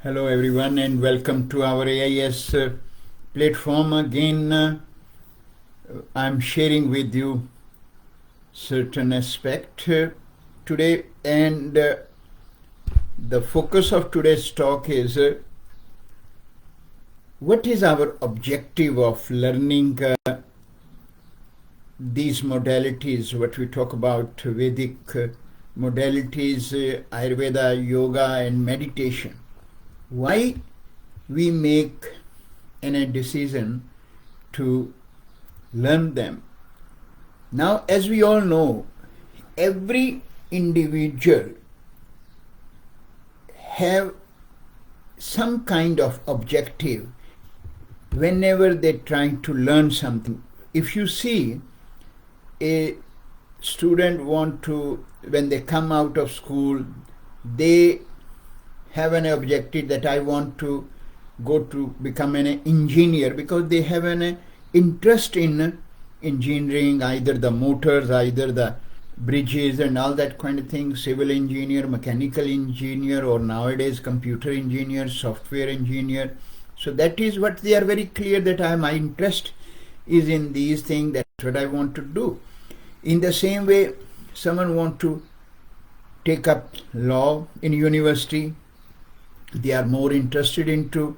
Hello everyone and welcome to our AIS platform. Again, I'm sharing with you certain aspect today, and the focus of today's talk is what is our objective of learning these modalities, what we talk about Vedic modalities, Ayurveda, yoga and meditation. Why we make a decision to learn them. Now, as we all know, every individual have some kind of objective whenever they're trying to learn something. If you see a student when they come out of school, they have an objective that I want to go to become an engineer, because they have an interest in engineering, either the motors, either the bridges and all that kind of thing, civil engineer, mechanical engineer, or nowadays computer engineer, software engineer. So that is what they are very clear that my interest is in these things, that's what I want to do. In the same way, someone want to take up law in university, they are more interested into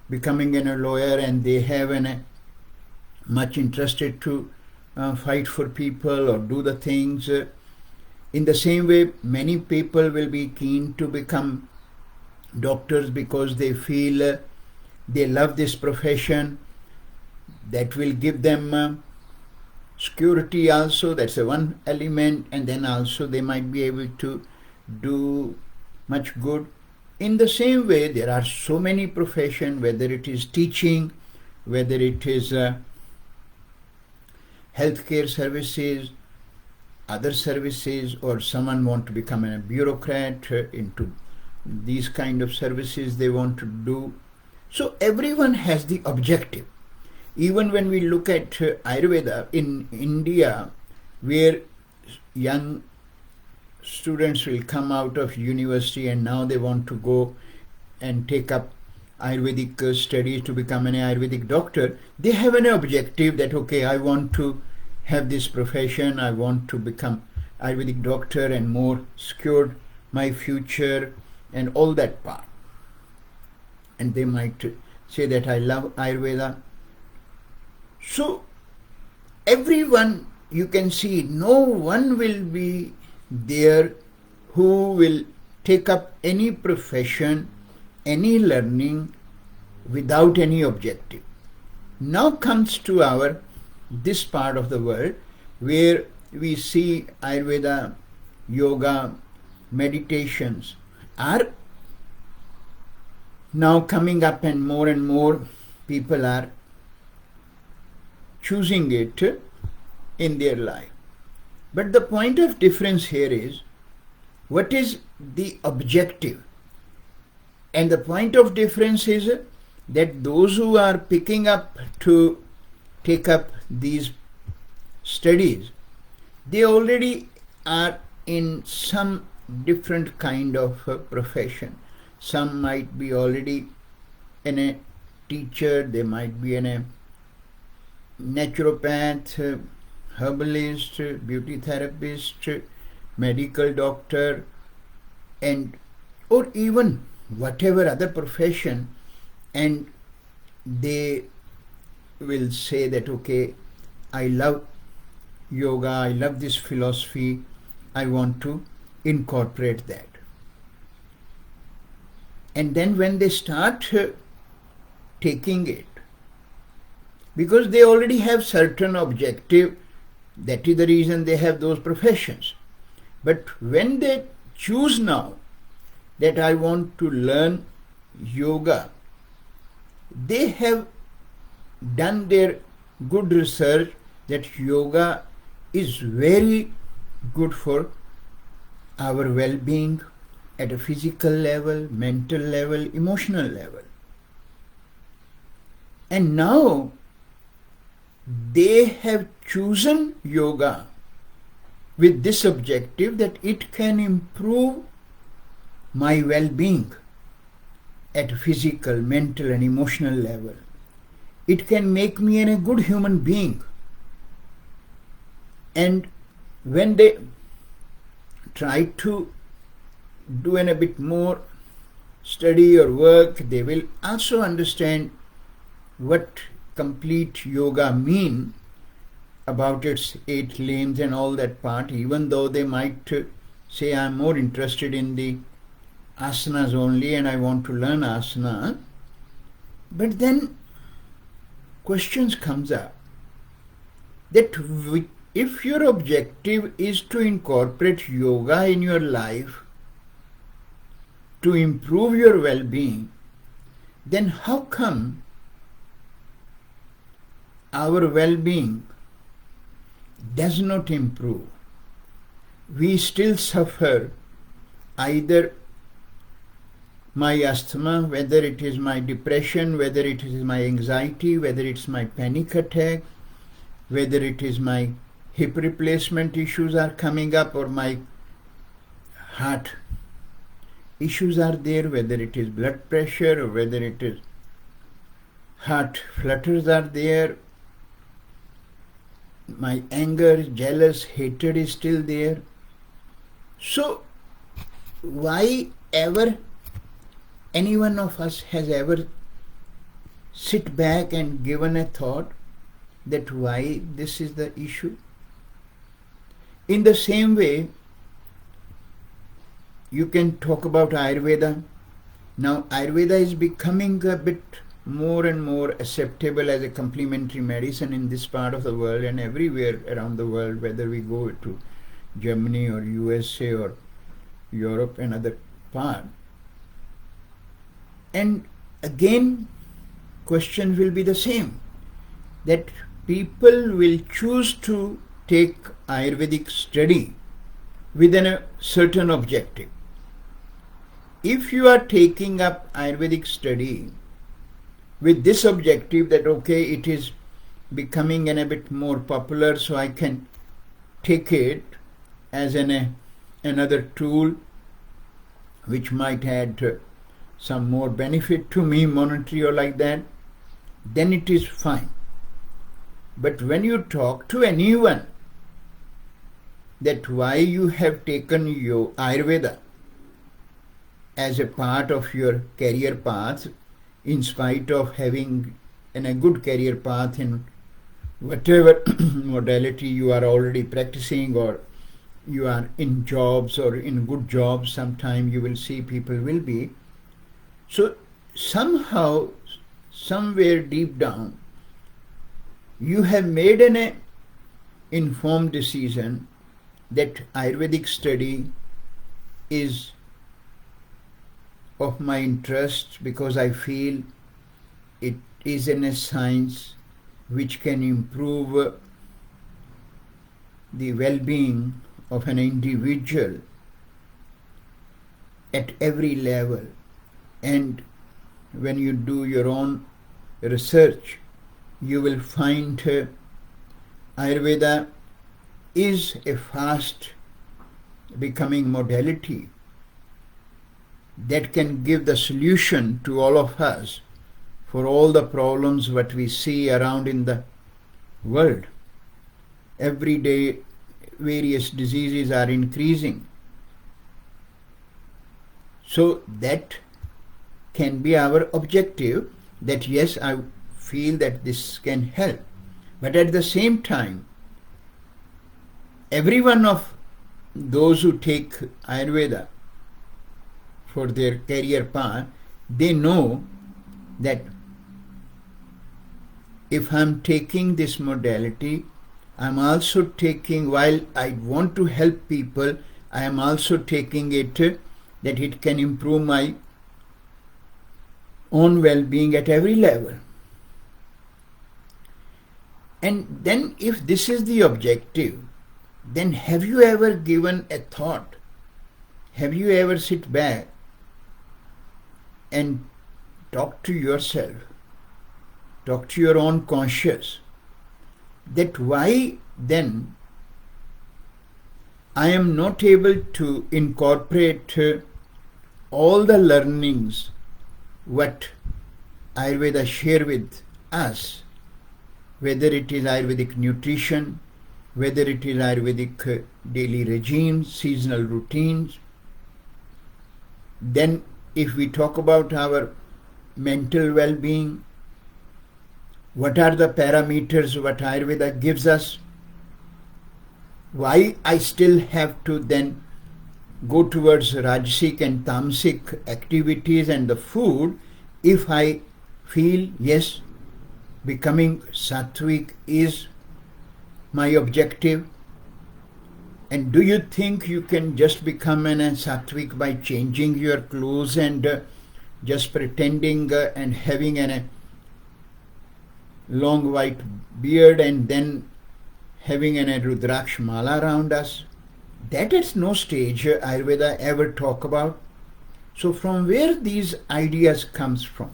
becoming a lawyer, and they have much interested to fight for people or do the things. In the same way, many people will be keen to become doctors because they feel they love this profession. That will give them security also, that's one element, and then also they might be able to do much good. In the same way, there are so many professions, whether it is teaching, whether it is healthcare services, other services, or someone want to become a bureaucrat into these kind of services they want to do. So everyone has the objective. Even when we look at Ayurveda in India, where young students will come out of university and now they want to go and take up Ayurvedic studies to become an Ayurvedic doctor, they have an objective that, okay, I want to have this profession, I want to become Ayurvedic doctor and more secured my future and all that part. And they might say that I love Ayurveda. So everyone, you can see, no one will be there who will take up any profession, any learning without any objective. Now comes to this part of the world where we see Ayurveda, yoga, meditations are now coming up, and more people are choosing it in their life. But the point of difference here is, what is the objective? And the point of difference is that those who are picking up to take up these studies, they already are in some different kind of profession. Some might be already a teacher, they might be a naturopath, herbalist, beauty therapist, medical doctor, or even whatever other profession, and they will say that, okay, I love yoga, I love this philosophy, I want to incorporate that. And then when they start taking it, because they already have certain objective, that is the reason they have those professions. But when they choose now that I want to learn yoga, they have done their good research that yoga is very good for our well-being at a physical level, mental level, emotional level. And now they have chosen yoga with this objective that it can improve my well-being at physical, mental and emotional level. It can make me a good human being. And when they try to do a bit more study or work, they will also understand what complete yoga mean about its 8 limbs and all that part, even though they might say, I'm more interested in the asanas only and I want to learn asana. But then questions comes up that if your objective is to incorporate yoga in your life to improve your well-being, then how come our well-being does not improve? We still suffer either my asthma, whether it is my depression, whether it is my anxiety, whether it's my panic attack, whether it is my hip replacement issues are coming up or my heart issues are there, whether it is blood pressure or whether it is heart flutters are there, my anger, jealous, hatred is still there. So why ever any one of us has ever sit back and given a thought that why this is the issue? In the same way, you can talk about Ayurveda. Now Ayurveda is becoming a bit more and more acceptable as a complementary medicine in this part of the world and everywhere around the world, whether we go to Germany or USA or Europe and other part. And again, questions will be the same, that people will choose to take Ayurvedic study within a certain objective. If you are taking up Ayurvedic study with this objective that okay, it is becoming a bit more popular, so I can take it as another tool which might add some more benefit to me, monetary or like that, then it is fine. But when you talk to anyone that why you have taken your Ayurveda as a part of your career path, in spite of having a good career path in whatever modality you are already practicing, or you are in jobs or in good jobs, sometime you will see people will be. So somehow, somewhere deep down, you have made an informed decision that Ayurvedic study is of my interest because I feel it is a science which can improve the well-being of an individual at every level. And when you do your own research, you will find Ayurveda is a fast becoming modality that can give the solution to all of us for all the problems what we see around in the world. Every day various diseases are increasing. So that can be our objective, that yes, I feel that this can help. But at the same time, every one of those who take Ayurveda for their career path, they know that if I'm taking this modality, I'm also taking, while I want to help people, I am also taking it that it can improve my own well-being at every level. And then if this is the objective, then have you ever given a thought? Have you ever sit back and talk to yourself, talk to your own conscious, that why then I am not able to incorporate all the learnings what Ayurveda share with us, whether it is Ayurvedic nutrition, whether it is Ayurvedic daily regimes, seasonal routines. Then if we talk about our mental well-being, what are the parameters what Ayurveda gives us? Why I still have to then go towards Rajasic and Tamasic activities and the food if I feel, yes, becoming Sattvic is my objective? And do you think you can just become an Sattvic by changing your clothes and just pretending and having a long white beard and then having a Rudraksh mala around us? That is no stage Ayurveda ever talk about. So from where these ideas comes from?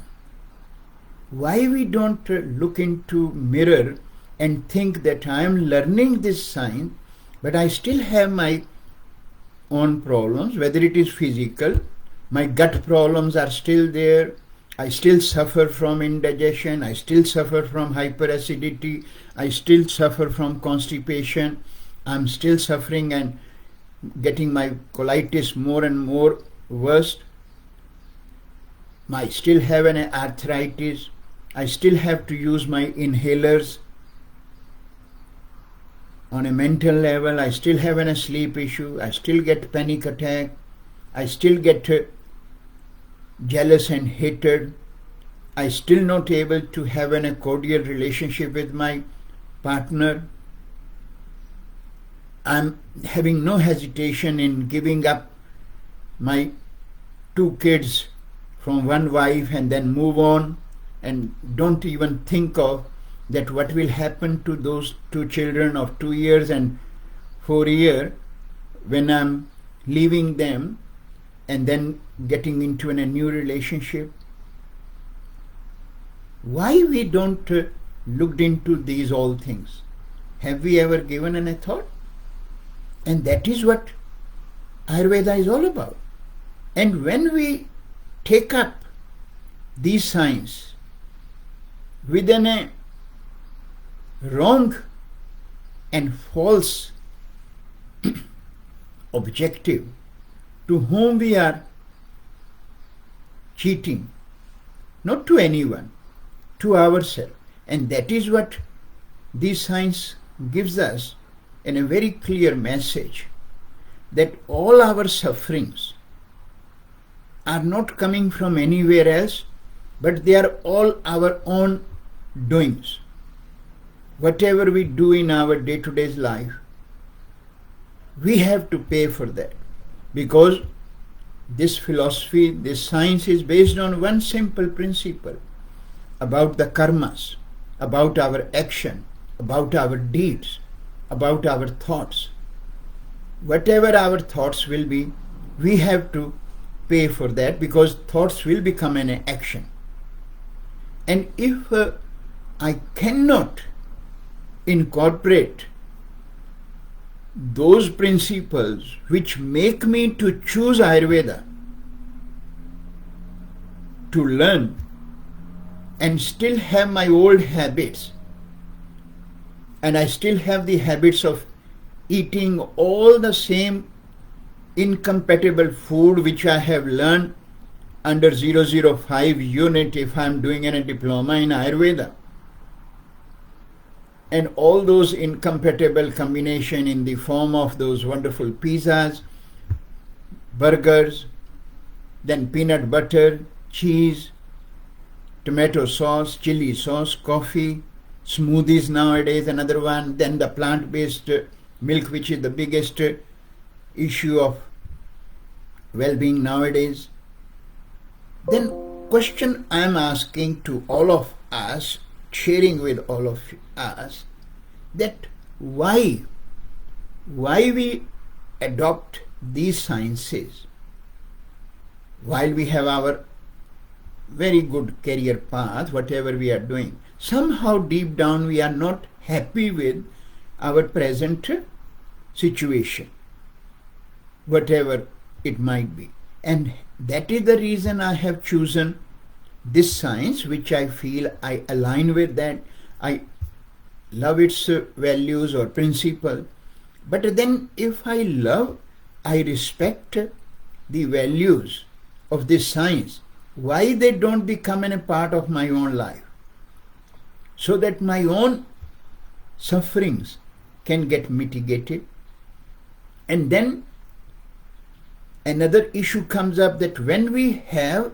Why we don't look into mirror and think that I am learning this science, but I still have my own problems, whether it is physical, my gut problems are still there, I still suffer from indigestion, I still suffer from hyperacidity, I still suffer from constipation, I'm still suffering and getting my colitis more and more worse, I still have an arthritis, I still have to use my inhalers. On a mental level, I still have a sleep issue, I still get panic attack, I still get jealous and hated, I still not able to have a cordial relationship with my partner, I'm having no hesitation in giving up my 2 kids from one wife and then move on and don't even think of that what will happen to those 2 children of 2 years and 4 years when I'm leaving them and then getting into a new relationship. Why we don't looked into these all things? Have we ever given a thought? And that is what Ayurveda is all about. And when we take up these science within a wrong and false objective, to whom we are cheating, not to anyone, to ourselves. And that is what this science gives us in a very clear message, that all our sufferings are not coming from anywhere else, but they are all our own doings. Whatever we do in our day-to-day life, we have to pay for that, because this philosophy, this science is based on one simple principle about the karmas, about our action, about our deeds, about our thoughts. Whatever our thoughts will be, we have to pay for that, because thoughts will become an action. And if I cannot incorporate those principles which make me to choose Ayurveda, to learn, and still have my old habits, and I still have the habits of eating all the same incompatible food which I have learned under 005 unit if I am doing a diploma in Ayurveda, and all those incompatible combination in the form of those wonderful pizzas, burgers, then peanut butter, cheese, tomato sauce, chili sauce, coffee, smoothies nowadays, another one, then the plant-based milk, which is the biggest issue of well-being nowadays. Then question I am asking to all of us, sharing with all of us, that why we adopt these sciences while we have our very good career path, whatever we are doing. Somehow deep down we are not happy with our present situation, whatever it might be. And that is the reason I have chosen this science, which I feel I align with, that I love its values or principle. But then if I love, I respect the values of this science, why they don't become a part of my own life, so that my own sufferings can get mitigated? And then another issue comes up, that when we have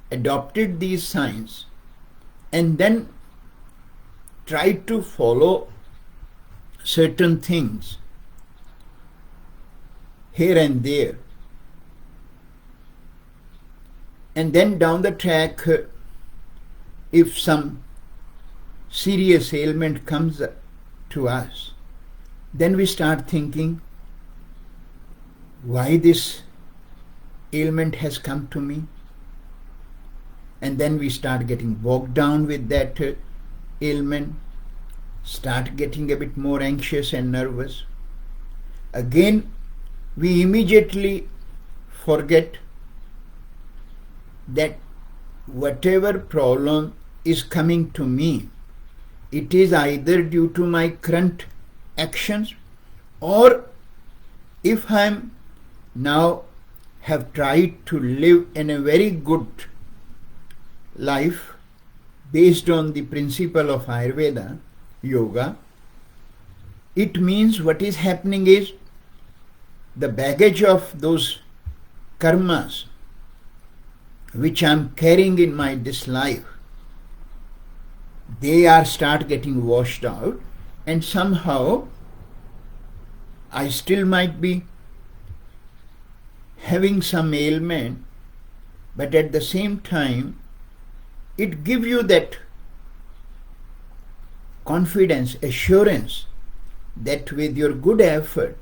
adopted these science and then try to follow certain things here and there, and then down the track, if some serious ailment comes to us, then we start thinking, why this ailment has come to me? And then we start getting bogged down with that ailment, start getting a bit more anxious and nervous. Again, we immediately forget that whatever problem is coming to me, it is either due to my current actions, or if I'm now have tried to live in a very good life based on the principle of Ayurveda, yoga, it means what is happening is the baggage of those karmas which I'm carrying in this life, they are start getting washed out, and somehow I still might be having some ailment, but at the same time it gives you that confidence, assurance that with your good effort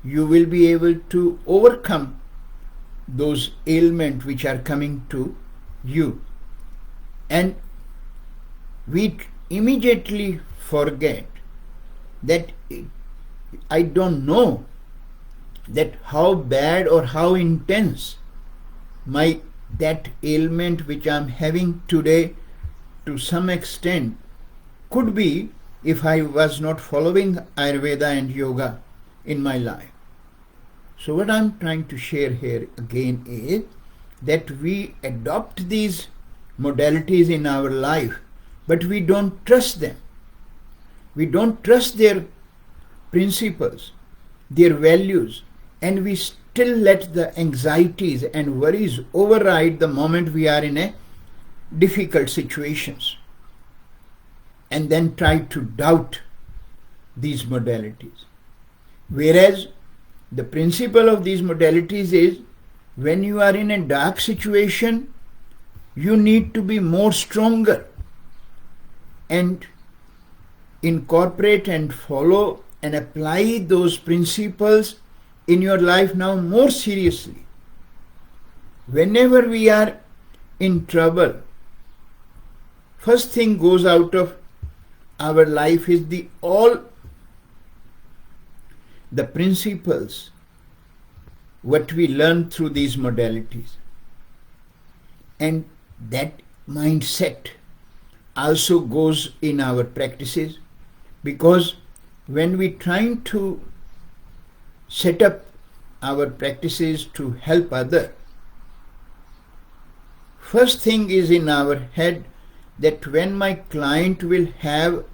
you will be able to overcome those ailments which are coming to you. And we immediately forget that I don't know that how bad or how intense that ailment which I'm having today to some extent could be if I was not following Ayurveda and yoga in my life. So what I'm trying to share here again is that we adopt these modalities in our life, but we don't trust them. We don't trust their principles, their values, and we still let the anxieties and worries override the moment we are in a difficult situations, and then try to doubt these modalities. Whereas the principle of these modalities is, when you are in a dark situation, you need to be more stronger and incorporate and follow and apply those principles in your life now more seriously. Whenever we are in trouble, first thing goes out of our life is all the principles what we learn through these modalities. And that mindset also goes in our practices, because when we trying to set up our practices to help others, first thing is in our head that when my client will have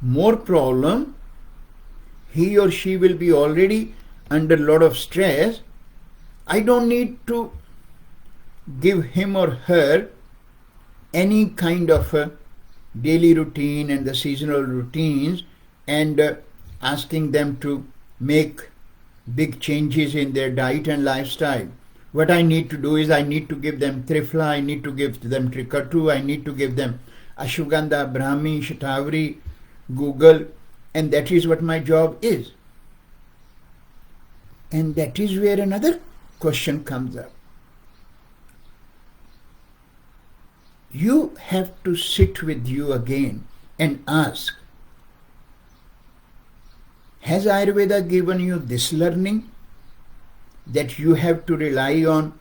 more problem, he or she will be already under a lot of stress. I don't need to give him or her any kind of a daily routine and the seasonal routines and asking them to make big changes in their diet and lifestyle. What I need to do is I need to give them Trifla, I need to give them Trikatu, I need to give them Ashwagandha, Brahmi, Shatavari, Google, and that is what my job is. And that is where another question comes up. You have to sit with you again and ask, has Ayurveda given you this learning that you have to rely on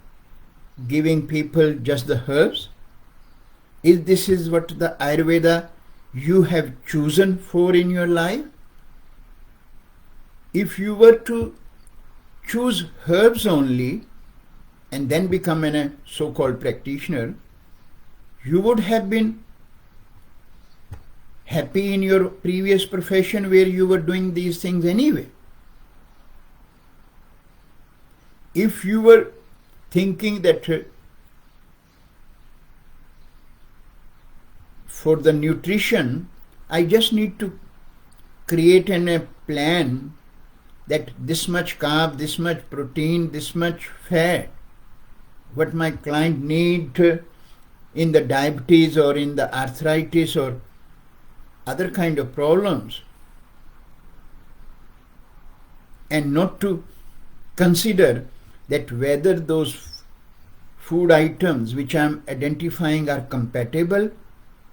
giving people just the herbs? Is this is what the Ayurveda you have chosen for in your life? If you were to choose herbs only and then become a so-called practitioner, you would have been happy in your previous profession where you were doing these things anyway. If you were thinking that for the nutrition, I just need to create a plan that this much carb, this much protein, this much fat, what my client need in the diabetes or in the arthritis or other kind of problems, and not to consider that whether those food items which I am identifying are compatible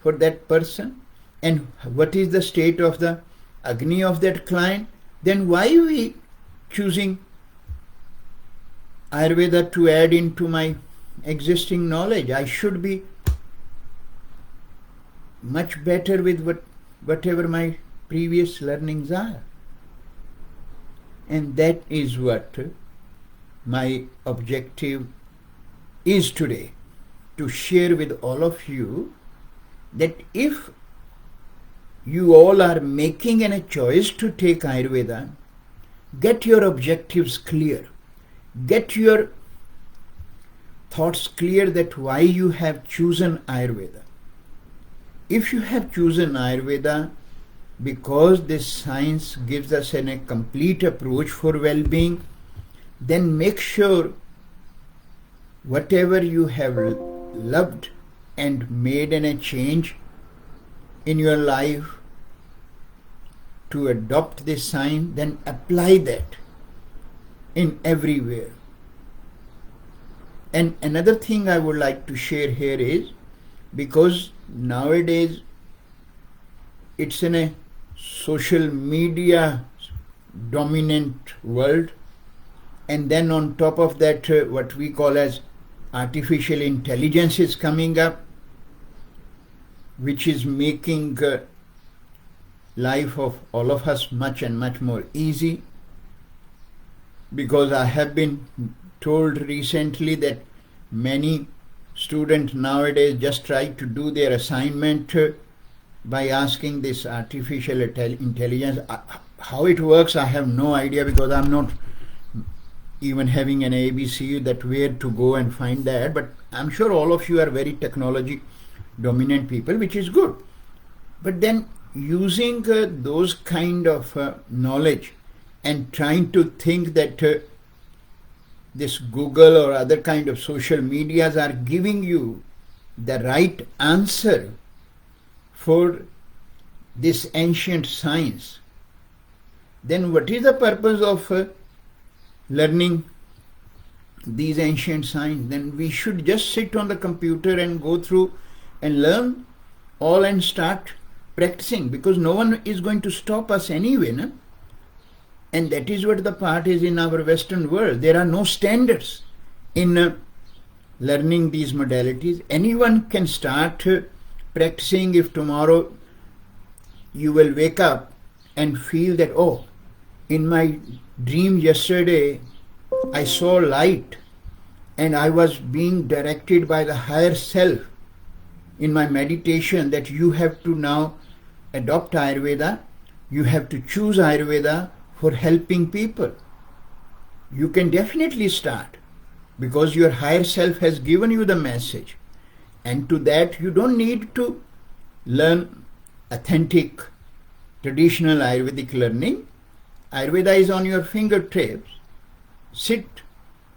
for that person and what is the state of the Agni of that client, then why are we choosing Ayurveda to add into my existing knowledge? I should be much better with whatever my previous learnings are. And that is what my objective is today, to share with all of you that if you all are making a choice to take Ayurveda, get your objectives clear. Get your thoughts clear that why you have chosen Ayurveda. If you have chosen Ayurveda because this science gives us a complete approach for well-being, then make sure whatever you have loved and made a change in your life to adopt this science, then apply that in everywhere. And another thing I would like to share here is, because nowadays it's in a social media dominant world, and then on top of that what we call as artificial intelligence is coming up, which is making life of all of us much and much more easy. Because I have been told recently that many students nowadays just try to do their assignment by asking this artificial intelligence. How it works, I have no idea, because I'm not even having an ABC that where to go and find that. But I'm sure all of you are very technology dominant people, which is good. But then using those kind of knowledge and trying to think that this Google or other kind of social medias are giving you the right answer for this ancient science, then what is the purpose of learning these ancient science? Then we should just sit on the computer and go through and learn all and start practicing, because no one is going to stop us anyway, no? And that is what the part is in our Western world. There are no standards in learning these modalities. Anyone can start practicing. If tomorrow you will wake up and feel that, oh, in my dream yesterday I saw light and I was being directed by the higher self in my meditation, that you have to now adopt Ayurveda, you have to choose Ayurveda for helping people. You can definitely start, because your higher self has given you the message. And to that you don't need to learn authentic traditional Ayurvedic learning. Ayurveda is on your fingertips. Sit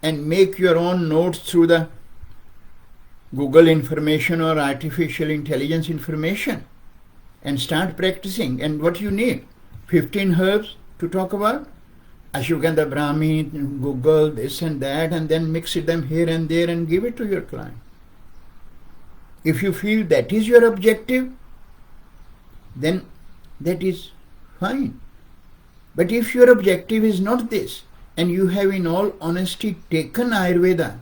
and make your own notes through the Google information or artificial intelligence information and start practicing. And what you need? 15 herbs to talk about? Ashwagandha, Brahmi, Google, this and that, and then mix them here and there and give it to your client. If you feel that is your objective, then that is fine. But if your objective is not this, and you have in all honesty taken Ayurveda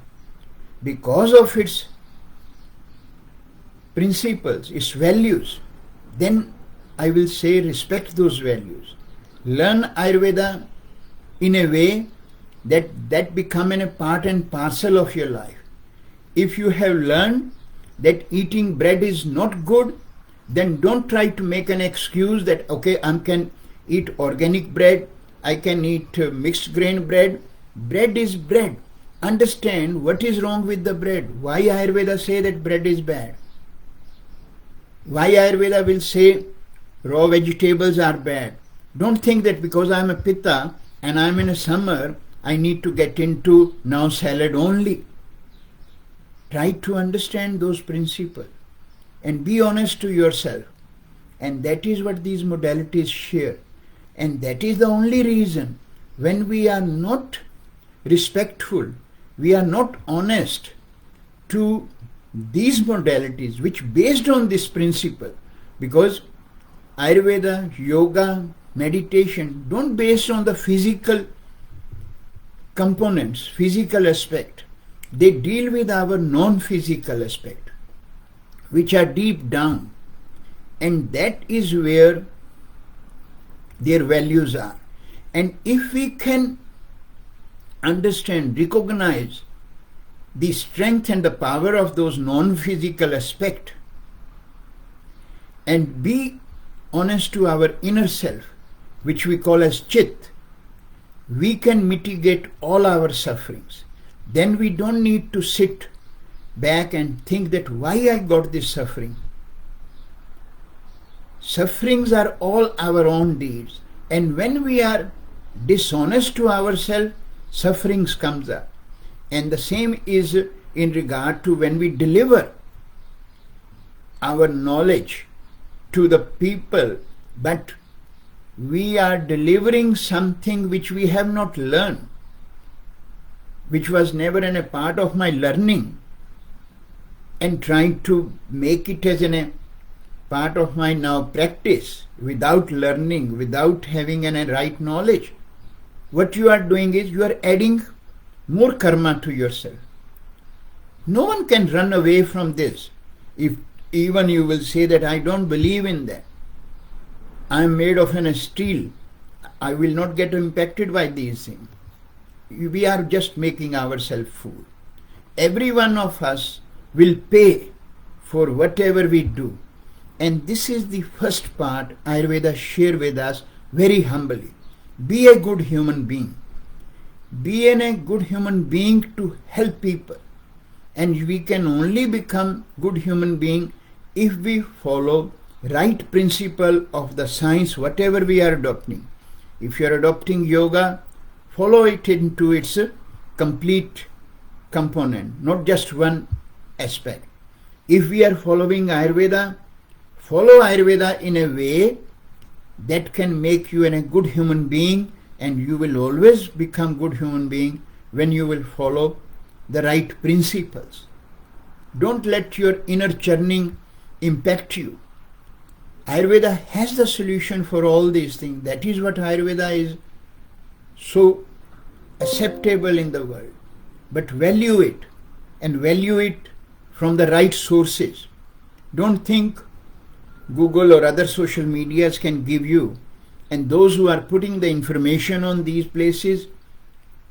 because of its principles, its values, then I will say respect those values. Learn Ayurveda in a way that become a part and parcel of your life. If you have learned that eating bread is not good, then don't try to make an excuse that, okay, I can eat organic bread, I can eat mixed grain bread. Bread is bread. Understand what is wrong with the bread. Why Ayurveda say that bread is bad? Why Ayurveda will say raw vegetables are bad? Don't think that because I am a pitta and I am in a summer, I need to get into now salad only. Try to understand those principles and be honest to yourself. And that is what these modalities share. And that is the only reason when we are not respectful, we are not honest to these modalities which based on this principle, because Ayurveda, yoga, meditation don't based on the physical components, physical aspect. They deal with our non-physical aspect, which are deep down. And that is where their values are. And if we can understand, recognize the strength and the power of those non-physical aspects and be honest to our inner self, which we call as Chit, we can mitigate all our sufferings. Then we don't need to sit back and think that why I got this suffering. Sufferings are all our own deeds. And when we are dishonest to ourselves, sufferings comes up. And the same is in regard to when we deliver our knowledge to the people, but we are delivering something which we have not learned, which was never a part of my learning, and trying to make it as a part of my now practice without learning, without having a right knowledge. What you are doing is you are adding more karma to yourself. No one can run away from this. If even you will say that I don't believe in that, I am made of a steel, I will not get impacted by these things. We are just making ourselves fool. Every one of us will pay for whatever we do. And this is the first part Ayurveda share with us very humbly. Be a good human being. Be a good human being to help people. And we can only become good human being if we follow right principle of the science, whatever we are adopting. If you are adopting yoga, follow it into its complete component, not just one aspect. If we are following Ayurveda, follow Ayurveda in a way that can make you a good human being, and you will always become good human being when you will follow the right principles. Don't let your inner churning impact you. Ayurveda has the solution for all these things. That is what Ayurveda is so acceptable in the world. But value it, and value it from the right sources. Don't think Google or other social medias can give you, and those who are putting the information on these places,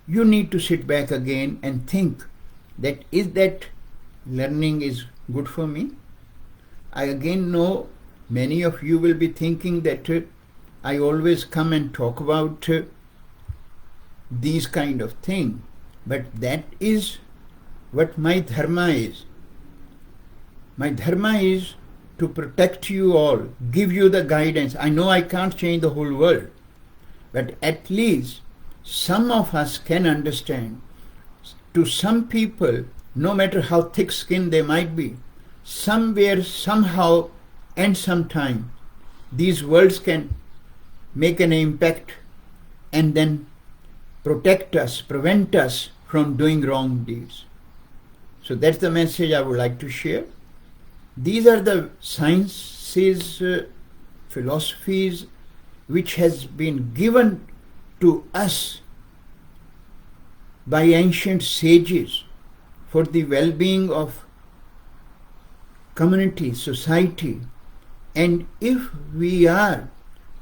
you need to sit back again and think that is that learning is good for me? I again know many of you will be thinking that I always come and talk about these kind of things, but that is what my dharma is. My dharma is to protect you all, give you the guidance. I know I can't change the whole world, but at least some of us can understand. To some people, no matter how thick skinned they might be, somewhere, somehow, and sometime, these words can make an impact and then protect us, prevent us from doing wrong deeds. So that's the message I would like to share. These are the sciences, philosophies which has been given to us by ancient sages for the well-being of community, society. And if we are,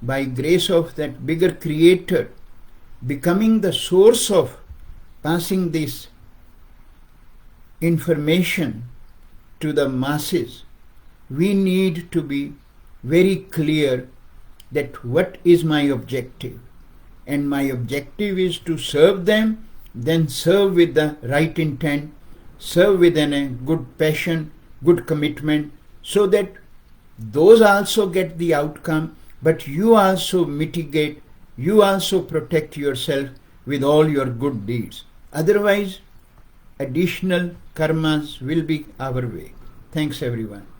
by grace of that bigger creator, becoming the source of passing this information to the masses, we need to be very clear that what is my objective. And my objective is to serve them, then serve with the right intent, serve with a good passion, good commitment, so that those also get the outcome, but you also mitigate, you also protect yourself with all your good deeds. Otherwise, additional karmas will be our way. Thanks everyone.